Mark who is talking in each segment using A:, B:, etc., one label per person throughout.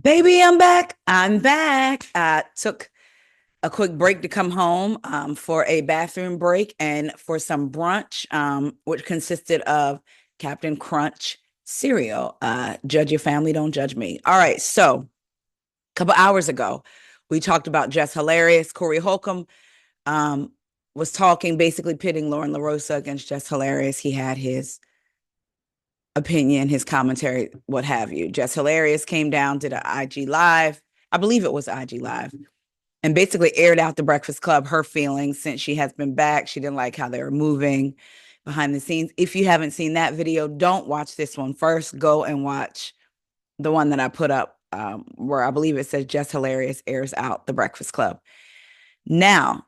A: Baby, I'm back. I'm back. I took a quick break to come home for a bathroom break and for some brunch, which consisted of Captain Crunch cereal. Judge your family, don't judge me. All right, so a couple hours ago, we talked about Jess Hilarious. Corey Holcomb was talking, basically pitting Lauren LoRosa against Jess Hilarious. He had his opinion, his commentary, what have you. Jess Hilarious came down, did an IG Live. I believe it was IG Live, and basically aired out the Breakfast Club, her feelings since she has been back. She didn't like how they were moving behind the scenes. If you haven't seen that video, don't watch this one first. Go and watch the one that I put up where I believe it says Jess Hilarious airs out the Breakfast Club. Now,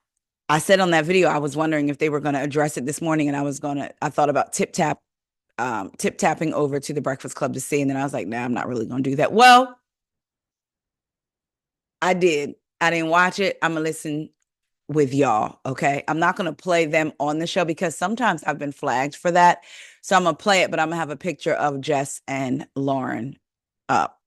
A: I said on that video, I was wondering if they were going to address it this morning, and I thought about tip-tapping over to the Breakfast Club to see, and then I was like, nah, I'm not really going to do that. Well, I did. I didn't watch it. I'm going to listen with y'all, okay? I'm not going to play them on the show because sometimes I've been flagged for that. So I'm going to play it, but I'm going to have a picture of Jess and Lauren up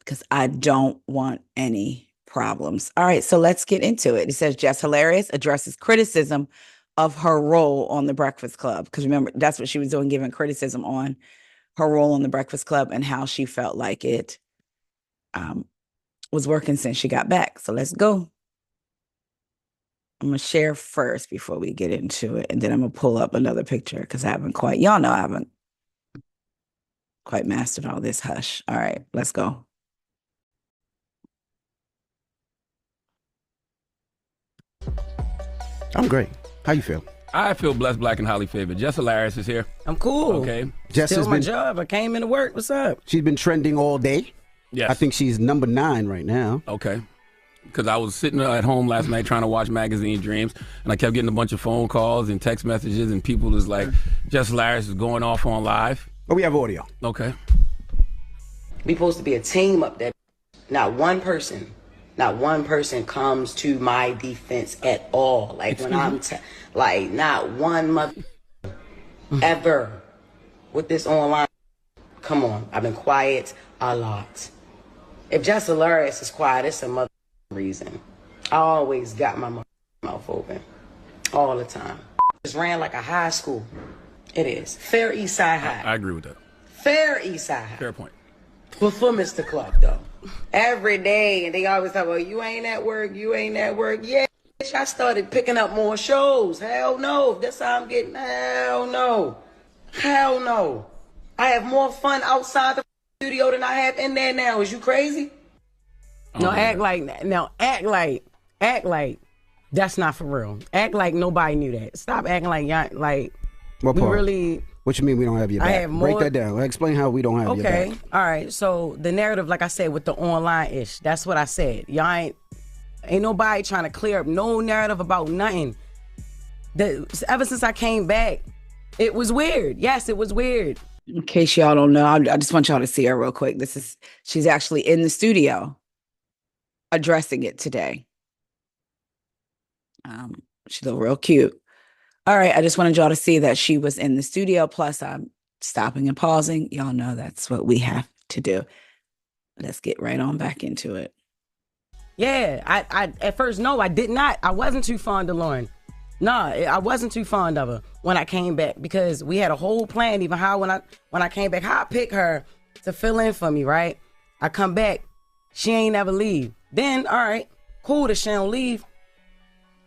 A: because I don't want any problems. All right, so let's get into it. It says Jess Hilarious addresses criticism of her role on the Breakfast Club. Because remember, that's what she was doing, giving criticism on her role on the Breakfast Club and how she felt like it was working since she got back. So let's go. I'm going to share first before we get into it. And then I'm going to pull up another picture because y'all know I haven't quite mastered all this hush. All right, let's go.
B: I'm great. How you feel?
C: I feel blessed, black, and highly favored. Jess Hilarious is here.
D: I'm cool.
C: Okay.
B: Jess
D: Still
B: has
D: my
B: been,
D: job. I came into work. What's up?
B: she's been trending all day.
C: Yes.
B: I think she's number 9 right now.
C: Okay. Because I was sitting at home last night trying to watch Magazine Dreams, and I kept getting a bunch of phone calls and text messages, and people was like, Jess Hilarious is going off on live.
B: Oh, we have audio.
C: Okay.
E: We supposed to be a team up there. Not one person comes to my defense at all. Like when I'm like not one mother ever with this online. Come on, I've been quiet a lot. If Jess Hilarious is quiet, it's a mother reason. I always got my mouth open all the time. Just ran like a high school. It is Fair East Side High.
C: I agree with that.
E: Fair East Side High.
C: Fair point.
E: But for Mr. Clark, though, every day, and they always talk about, you ain't at work, you ain't at work. Yeah, bitch, I started picking up more shows. Hell no. That's how I'm getting. Hell no. Hell no. I have more fun outside the studio than I have in there now. Is you crazy?
D: No, act like that's not for real. Act like nobody knew that. Stop acting like y'all, like
B: What
D: we
B: part?
D: really.
B: What you mean we don't have your
D: I
B: back?
D: have more-
B: Break that down. Explain how we don't have your
D: Okay,
B: back.
D: all right. So the narrative, like I said, with the online ish, that's what I said. Y'all ain't nobody trying to clear up no narrative about nothing. Ever since I came back, it was weird. Yes, it was weird.
A: In case y'all don't know, I just want y'all to see her real quick. She's actually in the studio addressing it today. She looked real cute. All right, I just wanted y'all to see that she was in the studio. Plus, I'm stopping and pausing. Y'all know that's what we have to do. Let's get right on back into it.
D: Yeah, I at first, no, I did not. I wasn't too fond of Lauren. Nah, I wasn't too fond of her when I came back because we had a whole plan, even how when I came back, how I pick her to fill in for me, right? I come back, she ain't never leave. Then, all right, cool that she don't leave,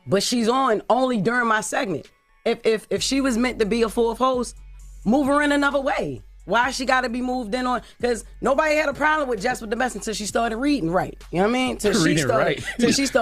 D: but she's on only during my segment. If she was meant to be a fourth host, move her in another way. Why she got to be moved in on? Because nobody had a problem with Jess with the mess until she started reading right. You know what I mean? Till she started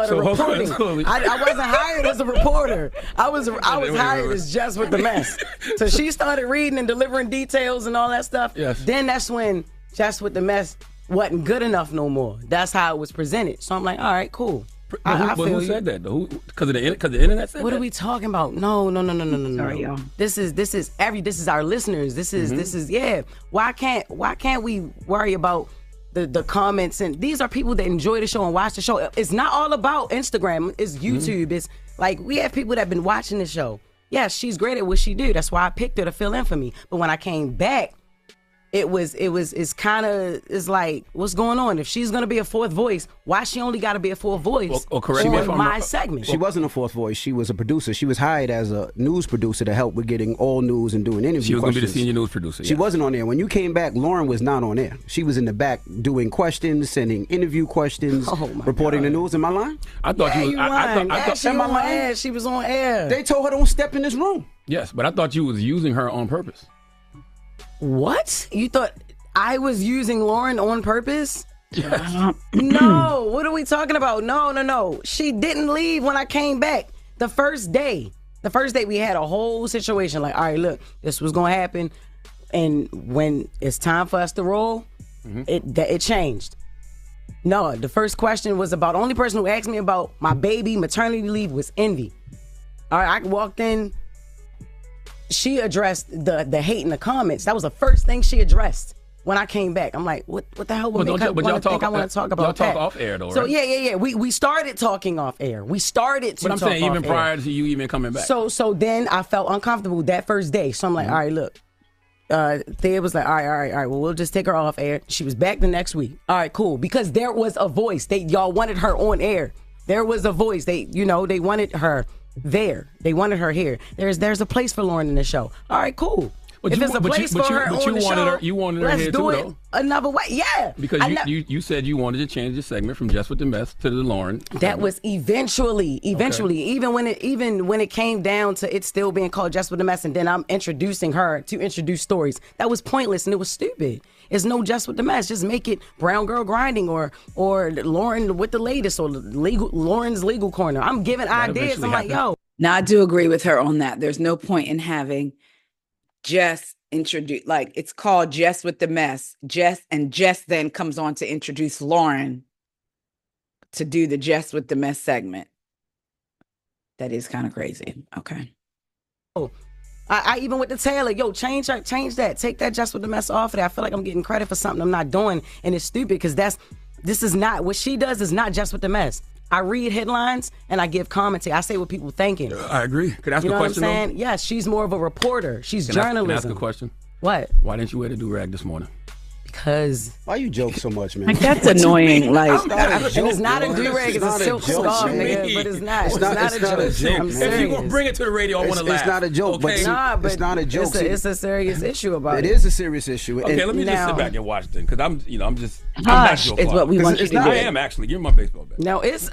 C: So,
D: reporting.
C: hold on.
D: I wasn't hired as a reporter. I was hired as Jess with the mess. So she started reading and delivering details and all that stuff.
C: Yes.
D: Then that's when Jess with the mess wasn't good enough no more. That's how it was presented. So I'm like, all right, cool.
C: But who said that though? Because the internet said
D: What
C: that?
D: are we talking about? No.
A: Sorry, y'all.
D: This is our listeners. This is yeah. Why can't we worry about the comments? And these are people that enjoy the show and watch the show. It's not all about Instagram. It's YouTube. It's like we have people that have been watching the show. Yes, she's great at what she do. That's why I picked her to fill in for me. But when I came back, it's kind of, it's like, what's going on? If she's going to be a fourth voice, why she only got to be a fourth voice
C: correct me if
D: on
C: I'm
D: my
C: wrong.
D: segment?
B: She wasn't a fourth voice. She was a producer. She was hired as a news producer to help with getting all news and doing interview
C: She was going to be the
B: questions.
C: senior news producer.
B: She wasn't on there. When you came back, Lauren was not on there. She was in the back doing questions, sending interview questions, reporting the news. Am I lying?
C: I thought
D: Yeah,
C: you was.
D: you
C: I
D: lying.
C: thought.
D: Yeah, she
B: am I
D: on
B: lying?
D: air. She was on air.
B: They told her don't step in this room.
C: Yes, but I thought you was using her on purpose.
D: What? You thought I was using Lauren on purpose? No. What are we talking about? No. She didn't leave when I came back. The first day we had a whole situation like, all right, look, this was going to happen. And when it's time for us to roll, it changed. No, the first question was about, the only person who asked me about my baby maternity leave was Envy. All right, I walked in. She addressed the hate in the comments. That was the first thing she addressed when I came back. I'm like, what the hell would make her want to think I want to talk about
C: y'all
D: that?
C: talk off air though, right?
D: So yeah. We started talking off air. We started to
C: But I'm
D: talk
C: saying even
D: off air.
C: prior to you even coming back.
D: So then I felt uncomfortable that first day. So I'm like, all right, look. Thea was like, all right. Well, we'll just take her off air. She was back the next week. All right, cool. Because there was a voice. Y'all wanted her on air. There was a voice. They wanted her there. They wanted her here. There's a place for Lauren in the show. All right, cool.
C: But
D: if
C: you-
D: there's a
C: but
D: place
C: you- but
D: for
C: you-
D: her
C: but
D: on
C: you
D: the
C: wanted
D: show,
C: her- you wanted her
D: let's
C: here
D: do
C: too,
D: it
C: though.
D: another way. Yeah.
C: Because you said you wanted to change the segment from Jess with the Mess to the Lauren.
D: That was eventually, even when it came down to it still being called Jess with the Mess, and then I'm introducing her to introduce stories. That was pointless and it was stupid. It's no Jess with the Mess. Just make it Brown Girl Grinding or Lauren with the latest or Lauren's Legal Corner. I'm giving ideas. I'm like, yo.
A: Now, I do agree with her on that. There's no point in having Jess introduce, like, it's called Jess with the Mess. Jess then comes on to introduce Lauren to do the Jess with the Mess segment. That is kind of crazy. Okay.
D: I even with the Taylor, yo, change that. Take that Jess with the Mess off of there. I feel like I'm getting credit for something I'm not doing, and it's stupid because this is not what she does. Is not Jess with the Mess. I read headlines and I give commentary. I say what people thinking.
C: I agree. Could I ask
D: You know
C: a
D: what I'm
C: question?
D: saying? Yes, she's more of a reporter. She's
C: Can I
D: journalism.
C: ask a question?
D: What?
C: Why didn't you wear the do-rag this morning?
D: Because
B: Why you joke so much, man?
A: Like, that's annoying. Like,
D: it's not a
B: bro.
D: do-rag, it's a
B: not a
D: silk
B: joke,
D: scarf,
B: man.
D: nigga. But it's not.
B: It's not a joke,
D: I'm
B: man.
C: If you gonna
D: serious.
C: bring it to the radio, I want to laugh.
B: It's not a joke, but
C: Okay?
D: Nah, but
B: it's not a joke.
D: It's a serious issue about it.
B: It is a serious issue.
C: Okay,
B: And
C: let me just
D: Now-
C: sit back and watch then, because I'm back
A: hush
C: to
A: is
C: o'clock.
A: what we want you
B: it's
A: to
B: not-
A: do.
C: I am actually. Give me my baseball bat.
D: Now it's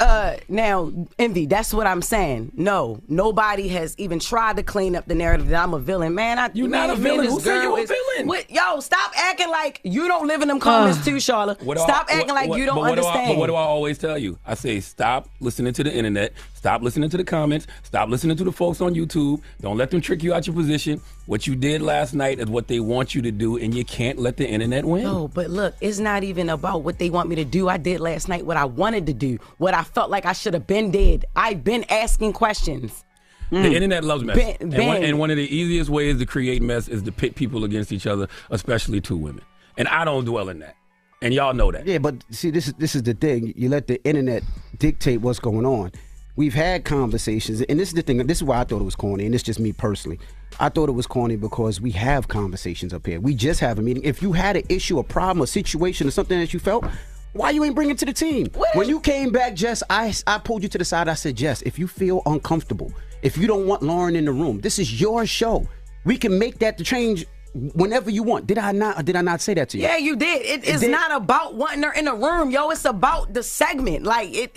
D: now Envy. That's what I'm saying. No, nobody has even tried to clean up the narrative that I'm a villain. Man,
C: You not a villain. Who said you a villain?
D: What, yo, stop acting like you don't live in them comments too, Charlotte. Stop acting like you don't understand.
C: But what do I always tell you? I say stop listening to the internet. Stop listening to the comments. Stop listening to the folks on YouTube. Don't let them trick you out your position. What you did last night is what they want you to do, and you can't let the internet win.
D: No, but look, it's not even about what they want me to do. I did last night what I wanted to do, what I felt like I should have been did. I've been asking questions.
C: The internet loves mess.
D: Ben-
C: And one of the easiest ways to create mess is to pit people against each other, especially two women. And I don't dwell in that. And y'all know that.
B: Yeah, but see, this is the thing. You let the internet dictate what's going on. We've had conversations, and this is the thing. This is why I thought it was corny, and it's just me personally. I thought it was corny because we have conversations up here. We just have a meeting. If you had an issue, a problem, a situation, or something that you felt, why you ain't bring it to the team? When you came back, Jess, I pulled you to the side. I said, Jess, if you feel uncomfortable, if you don't want Lauren in the room, this is your show. We can make that the change whenever you want. Did I not say that to you?
D: Yeah, you did. It's not about wanting her in a room, yo. It's about the segment. Like it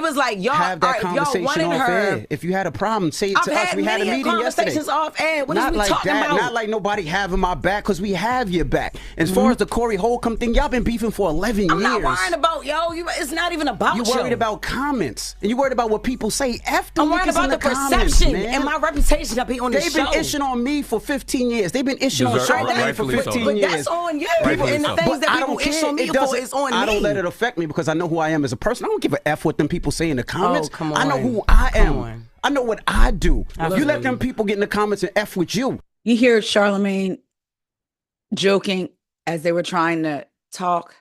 D: was like y'all,
B: Have that
D: all right, y'all
B: conversation
D: wanted
B: off
D: her.
B: air. If you had a problem, say it
D: I've
B: to us. We had a
D: many
B: meeting yesterday.
D: conversations off air. What
B: Not
D: is we
B: like
D: talking
B: that.
D: about?
B: Not like nobody having my back, because we have your back. As far as the Corey Holcomb thing, y'all been beefing for 11
D: I'm
B: years.
D: not worrying about it's not even about
B: You worried about comments, and you worried about what people say after.
D: I'm worried about the perception and my reputation up here on the
B: They've
D: show.
B: been ishing on me for 15 years. They've been ishing on Charlamagne for
C: rightfully so.
B: 15
D: But
B: years.
D: that's on you.
C: Rightfully
D: And the
C: so.
D: things
B: But
D: that
B: I
D: people
B: don't
D: ish
B: care.
D: on me
B: It
D: for
B: doesn't-
D: is on me.
B: I don't let it affect me because I know who I am as a person. I don't give a F what them people say in the comments.
D: come
B: I know
D: on.
B: who I am.
D: Come on.
B: I know what I do.
D: I
B: You
D: feel
B: let them
D: you.
B: people get in the comments and F with you.
A: You hear Charlamagne joking as they were trying to talk.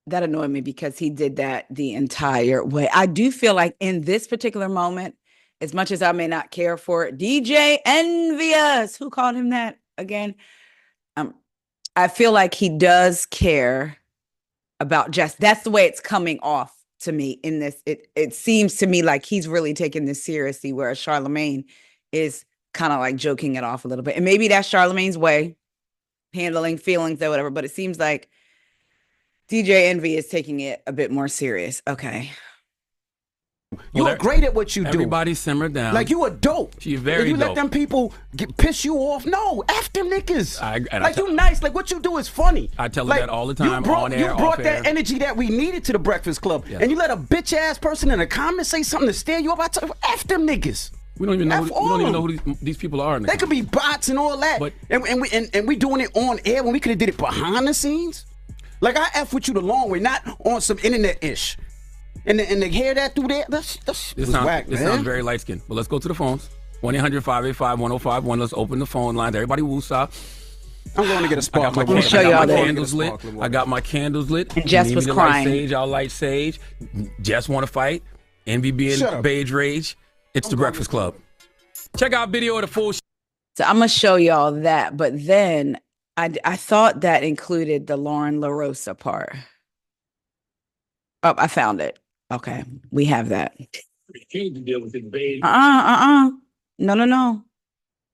A: That annoyed me because he did that the entire way. I do feel like in this particular moment, as much as I may not care for it, DJ Envious, who called him that again? I feel like he does care about Jess. That's the way it's coming off to me in this. It seems to me like he's really taking this seriously, whereas Charlemagne is kind of like joking it off a little bit. And maybe that's Charlemagne's way, handling feelings or whatever, but it seems like DJ Envy is taking it a bit more serious. Okay.
B: You're great at what you do.
C: Everybody simmer down.
B: Like, you are dope.
C: She's very
B: you
C: dope.
B: let them people piss you off. No, F them niggas. You nice. Like, what you do is funny.
C: I tell her that all the time, on air,
B: You brought
C: off
B: that
C: air.
B: energy that we needed to the Breakfast Club.
C: Yeah.
B: And you let a bitch-ass person in a comment say something to steer you up. I tell you, F them niggas.
C: We don't even know who these people are.
B: They could be bots and all that.
C: But,
B: and we doing it on air when we could have did it behind the scenes. Like, I F with you the long way, not on some internet-ish. And to hear that through there, this whack,
C: This
B: man.
C: sounds very light-skinned. But let's go to the phones. 1-800-585-1051. Let's open the phone lines. Everybody woosah.
B: I'm going to get a sparkler.
A: I'm gonna show y'all that.
C: I got my candles lit.
A: And Jess was crying.
C: Sage, I'll light sage. Jess want to fight. Envy being beige rage. It's the Breakfast Club. Check out video of the full.
A: So I'm gonna show y'all that, but then I thought that included the Lauren LoRosa part. Oh, I found it. Okay, we have that. No.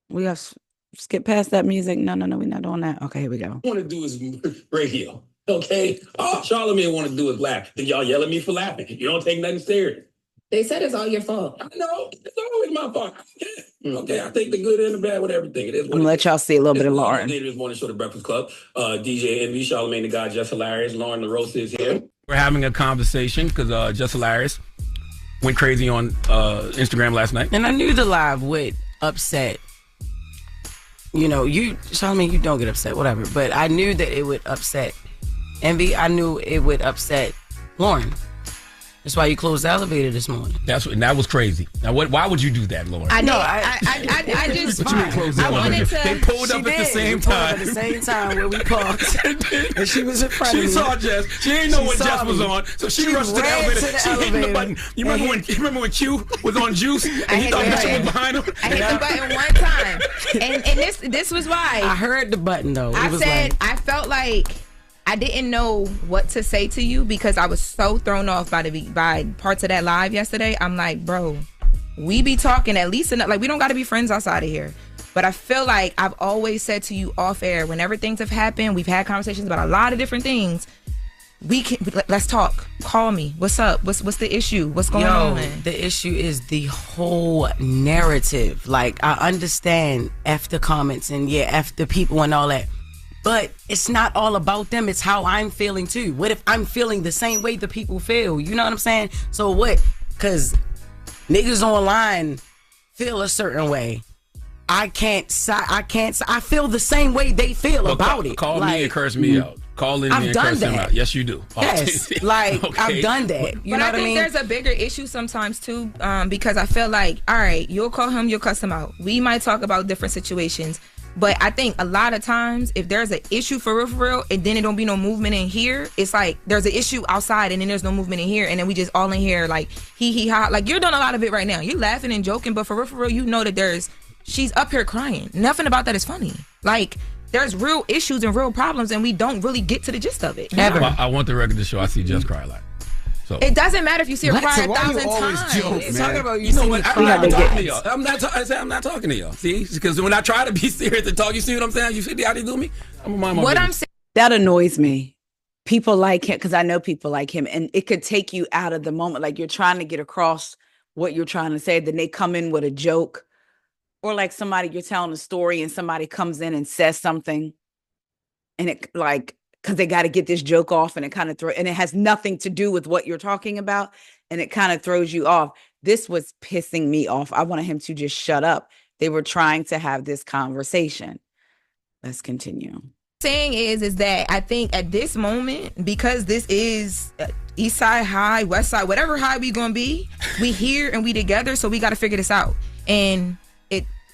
A: We have skip past that music. No, we're not doing that. Okay, here we go.
F: Want to do is radio. Okay, all Charlemagne want to do is laugh. Then y'all yell at me for laughing. You don't take nothing serious.
G: They said it's all your fault.
F: I know it's always my fault. Okay, I take the good and the bad with everything. It is.
A: I'm gonna let y'all see a little bit of Lauren.
F: This morning show, the Breakfast Club. DJ Envy, Charlemagne the God, Jess Hilarious, Lauren LoRosa is here.
C: We're having a conversation because Jess Hilarious went crazy on Instagram last night.
D: And I knew the live would upset. You know, Charlemagne, you don't get upset, whatever. But I knew that it would upset Envy. I knew it would upset Lauren. That's why you closed the elevator this morning.
C: That was crazy. Now, why would you do that, Lauren?
G: I just I wanted to.
C: They pulled up at the same time.
D: At the same time where we parked, and she was in front of me.
C: She saw Jess. She didn't know what Jess was on, so she rushed to the elevator. She hit the button. You remember when Q was on Juice and he thought Jess was behind him?
G: I hit the button one time, and this was why
D: I heard the button though.
G: I felt like I didn't know what to say to you because I was so thrown off by parts of that live yesterday. I'm like, bro, we be talking at least enough. Like, we don't got to be friends outside of here. But I feel like I've always said to you off air, whenever things have happened, we've had conversations about a lot of different things. Let's talk. Call me. What's up? What's the issue? What's going on?
D: The issue is the whole narrative. Like, I understand F the comments and F the people and all that. But it's not all about them. It's how I'm feeling too. What if I'm feeling the same way the people feel? You know what I'm saying? So what? Because niggas online feel a certain way. I feel the same way they feel about it.
C: Call me and curse me out. Call in and curse him out. Yes, you do.
D: Yes, like okay. I've done that. You know what I mean?
G: There's a bigger issue sometimes too, because I feel like, all right, you'll call him, you'll cuss him out. We might talk about different situations. But I think a lot of times, if there's an issue for real, and then it don't be no movement in here, it's like there's an issue outside and then there's no movement in here, and then we just all in here like he ha. Like, you're doing a lot of it right now. You're laughing and joking, but for real, you know that she's up here crying. Nothing about that is funny. Like, there's real issues and real problems, and we don't really get to the gist of it.
D: Ever.
C: I want the record to show I see Jess cry a lot. So.
G: It doesn't matter if you see her cry 1,000 times.
B: Joke,
D: Talking about
C: you know what? I'm not talking to y'all.
F: I'm not talking to y'all. See, because when I try to be serious and talk, you see what I'm saying? You see how they do me? I'm a mind my
G: What
F: business.
G: I'm saying.
A: That annoys me. People like him, because I know people like him, and it could take you out of the moment. Like, you're trying to get across what you're trying to say, then they come in with a joke, or like you're telling a story and somebody comes in and says something, and it like, because they got to get this joke off, and it has nothing to do with what you're talking about, and it kind of throws you off. This was pissing me off. I wanted him to just shut up. They were trying to have this conversation. Let's continue.
G: Saying is that I think at this moment, because this is East Side High, West Side, whatever high we gonna be, we here and we together, so we got to figure this out. And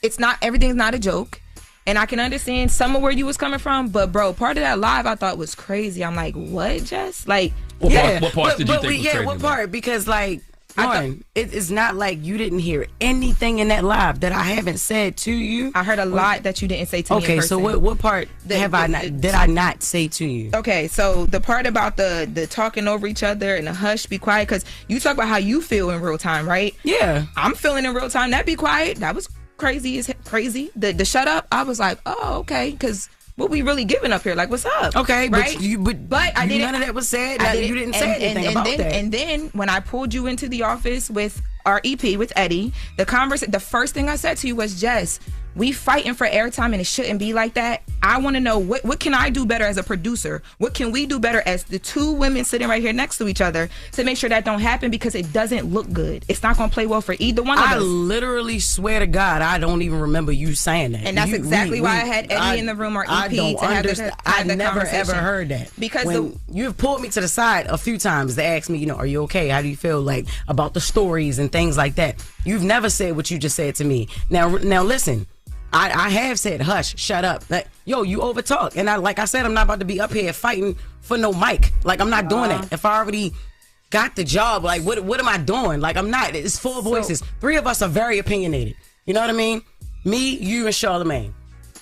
G: it's not, everything's not a joke. And I can understand some of where you was coming from, but bro, part of that live I thought was crazy. I'm like, what, Jess? Like,
C: what parts did you think was crazy?
D: What part? Because like, Lauren, it is not like you didn't hear anything in that live that I haven't said to you.
G: I heard a lot that you didn't say to me.
D: Okay, so what part did I not say to you?
G: Okay, so the part about the talking over each other and the hush, be quiet, because you talk about how you feel in real time, right?
D: Yeah.
G: I'm feeling in real time. That be quiet. That was crazy. The shut up. I was like, oh, okay, because what we really giving up here? Like, what's up?
D: Okay,
G: right?
D: But I didn't. None of that was said. You didn't say anything about that.
G: And then when I pulled you into the office with our EP with Eddie, the first thing I said to you was, Jess, we fighting for airtime and it shouldn't be like that. I want to know what can I do better as a producer? What can we do better as the two women sitting right here next to each other to make sure that don't happen, because it doesn't look good. It's not going to play well for either one of us.
D: I literally swear to God, I don't even remember you saying that.
G: And that's exactly why I had Eddie in the room, or EP, to have the
D: I
G: conversation.
D: never ever heard that.
G: Because
D: you've pulled me to the side a few times to ask me, are you okay? How do you feel like about the stories and things like that? You've never said what you just said to me. Now listen. I have said, hush, shut up. Like, yo, you overtalk. And like I said, I'm not about to be up here fighting for no mic. Like, I'm not doing that. If I already got the job, like, what am I doing? Like, I'm not. It's four voices. Three of us are very opinionated. You know what I mean? Me, you, and Charlamagne.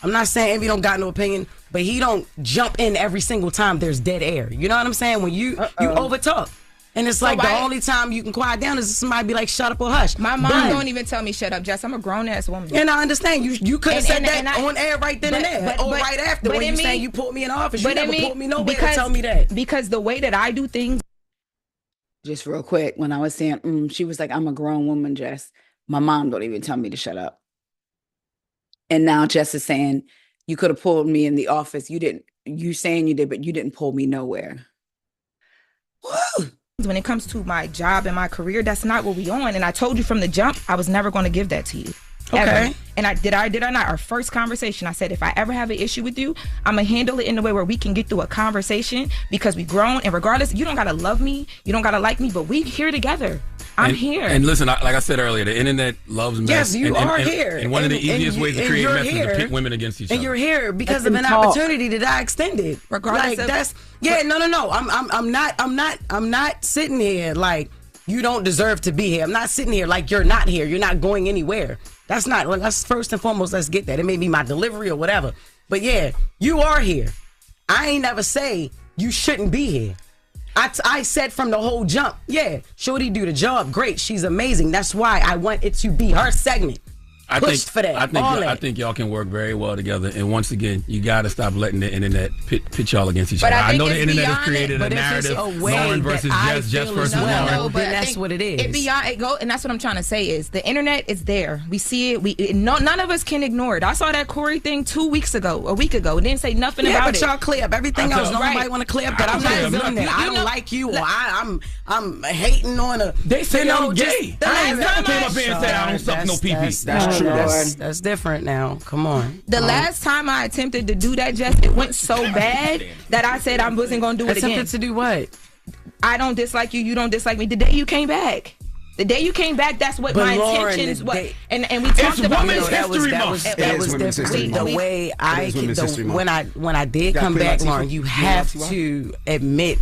D: I'm not saying Envy don't got no opinion, but he don't jump in every single time there's dead air. You know what I'm saying? When you overtalk. And it's like the only time you can quiet down is if somebody be like, shut up or hush.
G: My mom don't even tell me shut up, Jess. I'm a grown-ass woman.
D: And I understand. You could have said that on air right then and there. Or right after when you saying you put me in the office. You never put me nowhere to tell me that.
G: Because the way that I do things.
A: Just real quick, when I was saying, she was like, I'm a grown woman, Jess. My mom don't even tell me to shut up. And now Jess is saying, you could have pulled me in the office. You didn't. You saying you did, but you didn't pull me nowhere. Woo!
G: When it comes to my job and my career, that's not what we on. And I told you from the jump, I was never going to give that to you. Ever.
D: Okay.
G: And did I not? Our first conversation, I said, if I ever have an issue with you, I'm going to handle it in a way where we can get through a conversation, because we grown. And regardless, you don't got to love me. You don't got to like me, but we here together. I'm here.
C: And listen, like I said earlier, the internet loves mess.
D: Yes, you are here.
C: And one of the easiest ways to create mess is to pit women against each other.
D: And you're here because of an opportunity that I extended.
G: Regardless
D: I'm not sitting here like you don't deserve to be here. I'm not sitting here like you're not here. You're not going anywhere. Let's first and foremost, let's get that. It may be my delivery or whatever. But yeah, you are here. I ain't never say you shouldn't be here. I said from the whole jump, yeah, Shorty do the job, great, she's amazing. That's why I want it to be her segment. I
C: think y'all can work very well together. And once again, you got to stop letting the internet pit y'all against each other. I know the internet has created a narrative, Lauren versus Jess, Jess versus Lauren.
G: No, but that's what it is. And that's what I'm trying to say is the internet is there. We see it. None of us can ignore it. I saw that Corey thing a week ago. It didn't say nothing about it.
D: Yeah, but y'all clear up everything else. Nobody want to clear up that I'm not doing that. I don't like you, or I'm hating on a.
C: They say I'm gay. I came up here and said I don't suck no pee-pee.
D: True. That's different now. Come on.
G: The last time I attempted to do that, Jess, it went so bad that I said I wasn't going to do it again.
D: Attempted to do what?
G: I don't dislike you. You don't dislike me. The day you came back. That's what my intentions were. And we talked about it.
D: That was different. The way when I did come back, Lauren, you have to admit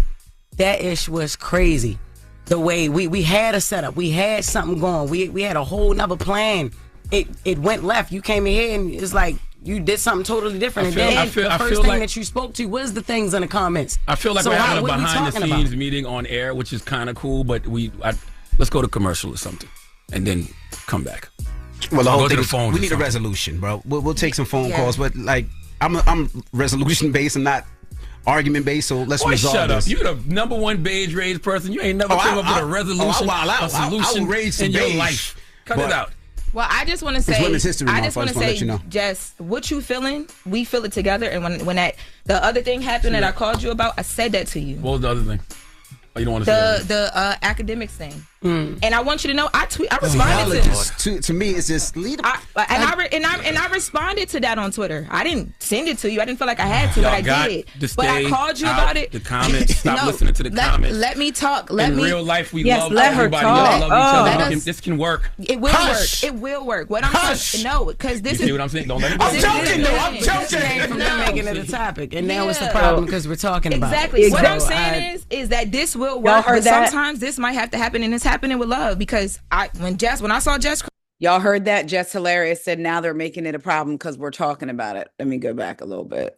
D: that ish was crazy. The way we had a setup, we had something going, we had a whole nother plan. It went left. You came in here and it's like you did something totally different. The first thing that you spoke to was the things in the comments.
C: I feel like we're having a behind-the-scenes meeting on air, which is kind of cool. But let's go to commercial or something, and then come back.
B: Well, the whole thing is we need a resolution, bro. We'll take some phone calls, but like I'm resolution based and not argument based. So let's resolve
C: shut
B: this.
C: up. You're the #1 beige rage person. You ain't never come up with a resolution, a solution in your life. Cut it out.
G: Well, I just want to say, Jess, what you feeling, we feel it together. And when the other thing happened that I called you about, I said that to you.
C: What was the other thing? Oh, you don't want to say
G: the academics thing. And I want you to know, I responded
B: to me. It's just lead.
G: I responded to that on Twitter. I didn't send it to you. I didn't feel like I had to, but I did. But I called you about it.
C: The comments. Stop listening to the comments.
G: Let me talk.
C: In real life, we love everybody. Y'all love each other. This can work.
G: It will work. It will work. What I'm saying, no, because this is.
C: You see what I'm saying? Don't let it go.
B: I'm joking. I'm joking.
D: From them making it a topic, and now it's the problem because we're talking about
G: exactly. What I'm saying is that this will work. But sometimes this might have to happen, and it's happening. happening with love because when I saw Jess.
A: Y'all heard that? Jess Hilarious said now they're making it a problem because we're talking about it. Let me go back a little bit.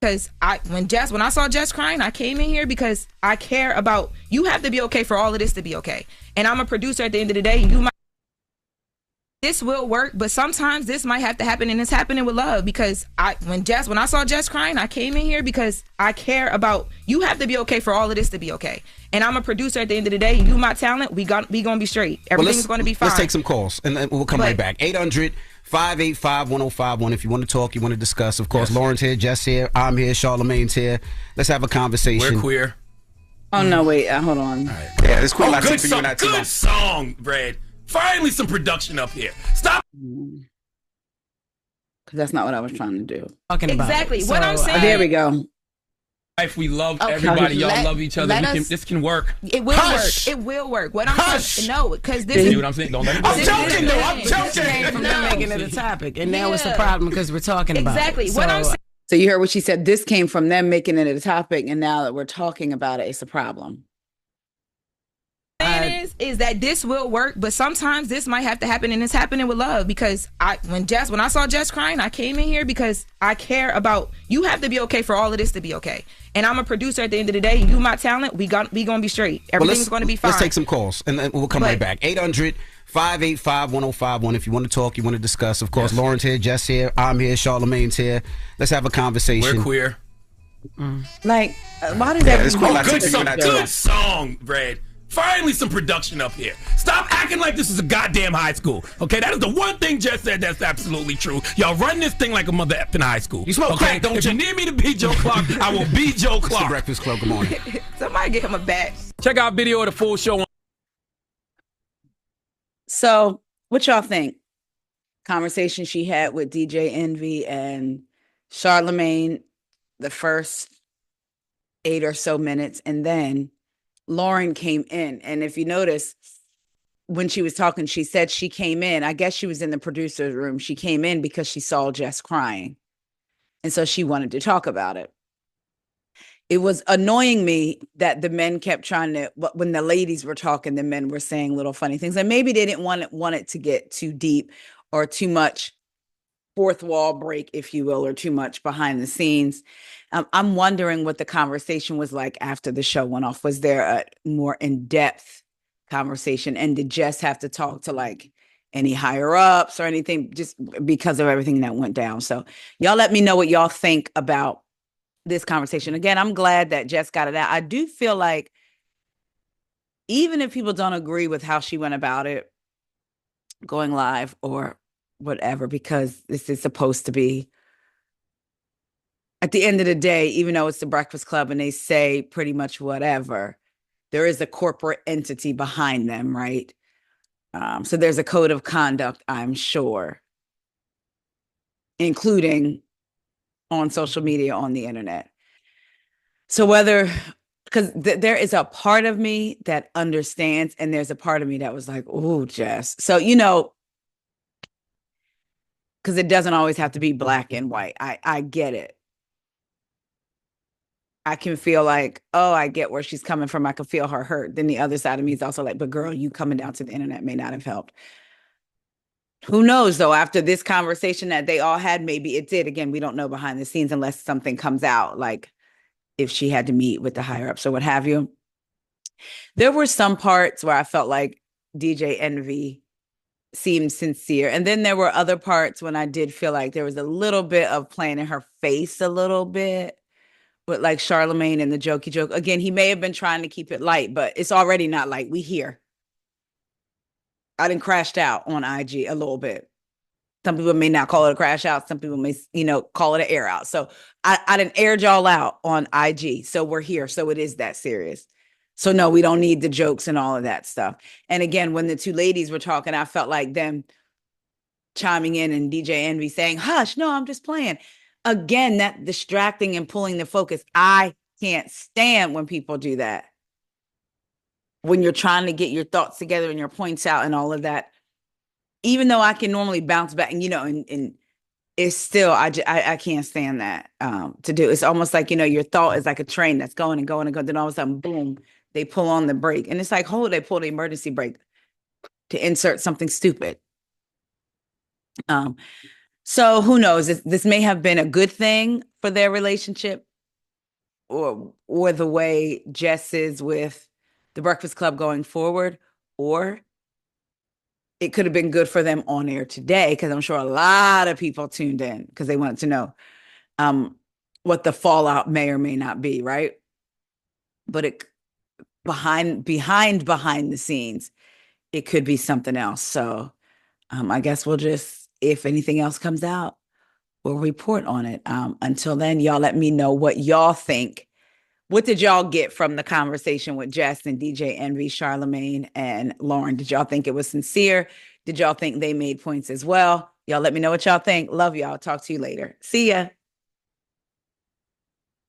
G: Because when I saw Jess crying, I came in here because I care about, you have to be okay for all of this to be okay. And I'm a producer at the end of the day. This will work, but sometimes this might have to happen, and it's happening with love because when I saw Jess crying, I came in here because I care about, you have to be okay for all of this to be okay. And I'm a producer at the end of the day. You my talent, we gonna be straight. Everything's gonna be fine.
B: Let's take some calls, and then we'll come right back. 800-585-1051 if you want to talk, you want to discuss. Of course, Lauren's here, Jess here, I'm here, Charlamagne's here. Let's have a conversation.
C: We're queer.
A: Oh, no, wait, hold on.
C: All right.
B: Yeah, this queer.
C: Good song, Brad. Finally, some production up here. Stop.
A: Because that's not what I was trying to do.
D: Talking about
G: exactly
D: it.
G: what I'm saying.
A: There we go.
C: If we love everybody, y'all love each other. This can work.
G: It will work. It will work. What I'm saying, no, because this
C: See what I'm saying? Don't let it go.
D: I'm joking, though. I'm joking. From them making it a topic, and now it's a problem because we're talking about
G: exactly
D: it.
G: what I'm saying.
A: So you heard what she said. This came from them making it a topic, and now that we're talking about it, it's a problem.
G: Is that this will work, but sometimes this might have to happen, and it's happening with love because when I saw Jess crying, I came in here because I care about, you have to be okay for all of this to be okay. And I'm a producer at the end of the day. You my talent, we gonna be straight. Everything's gonna be fine.
B: Let's take some calls, and then we'll come right back. 800-585-1051 if you want to talk, you want to discuss. Of course, Lauren's here, Jess here, I'm here, Charlamagne's here. Let's have a conversation.
C: We're queer.
A: Like, why does that?
C: Good song, Brad. Finally, some production up here. Stop acting like this is a goddamn high school. Okay, that is the one thing Jess said that's absolutely true. Y'all run this thing like a mother effing high school.
B: You smoke crack, don't
C: if
B: you?
C: If you need me to be Joe Clark, I will be Joe Clark.
B: It's the Breakfast Club. Good morning.
G: Somebody get him a bat.
C: Check out video of the full show.
A: So, what y'all think? Conversation she had with DJ Envy and Charlamagne, the first 8 or so minutes, and then Lauren came in. And if you notice, when she was talking, she said she came in. I guess she was in the producer's room. She came in because she saw Jess crying. And so she wanted to talk about it. It was annoying me that the men kept trying to, when the ladies were talking, the men were saying little funny things. And maybe they didn't want it to get too deep or too much fourth wall break, if you will, or too much behind the scenes. I'm wondering what the conversation was like after the show went off. Was there a more in-depth conversation? And did Jess have to talk to like any higher ups or anything just because of everything that went down? So y'all let me know what y'all think about this conversation. Again, I'm glad that Jess got it out. I do feel like even if people don't agree with how she went about it, going live or whatever, because this is supposed to be, at the end of the day, even though it's the Breakfast Club and they say pretty much whatever, there is a corporate entity behind them, right? So there's a code of conduct, I'm sure, including on social media, on the internet. So because there is a part of me that understands, and there's a part of me that was like, oh, Jess. So, because it doesn't always have to be black and white. I get it. I can feel like, oh, I get where she's coming from. I can feel her hurt. Then the other side of me is also like, but girl, you coming down to the internet may not have helped. Who knows, though, after this conversation that they all had, maybe it did. Again, we don't know behind the scenes unless something comes out, like if she had to meet with the higher ups or what have you. There were some parts where I felt like DJ Envy seemed sincere. And then there were other parts when I did feel like there was a little bit of playing in her face a little bit. But like Charlamagne and the jokey joke, again, he may have been trying to keep it light, but it's already not light. We here. I done crashed out on IG a little bit. Some people may not call it a crash out. Some people may, call it an air out. So I done aired y'all out on IG. So we're here. So it is that serious. So no, we don't need the jokes and all of that stuff. And again, when the two ladies were talking, I felt like them chiming in and DJ Envy saying, hush, no, I'm just playing. Again, that distracting and pulling the focus. I can't stand when people do that. When you're trying to get your thoughts together and your points out and all of that, even though I can normally bounce back, and it's still, I can't stand that to do. It's almost like, your thought is like a train that's going and going and going. Then all of a sudden, boom, they pull on the brake, and it's like, hold, they pull the emergency brake to insert something stupid. So who knows? This may have been a good thing for their relationship, or the way Jess is with the Breakfast Club going forward, or it could have been good for them on air today, because I'm sure a lot of people tuned in because they wanted to know what the fallout may or may not be, right? But it behind the scenes, it could be something else. So I guess we'll just, if anything else comes out, we'll report on it. Until then, y'all let me know what y'all think. What did y'all get from the conversation with Jess and DJ Envy, Charlamagne, and Lauren? Did y'all think it was sincere? Did y'all think they made points as well? Y'all let me know what y'all think. Love y'all. Talk to you later. See ya.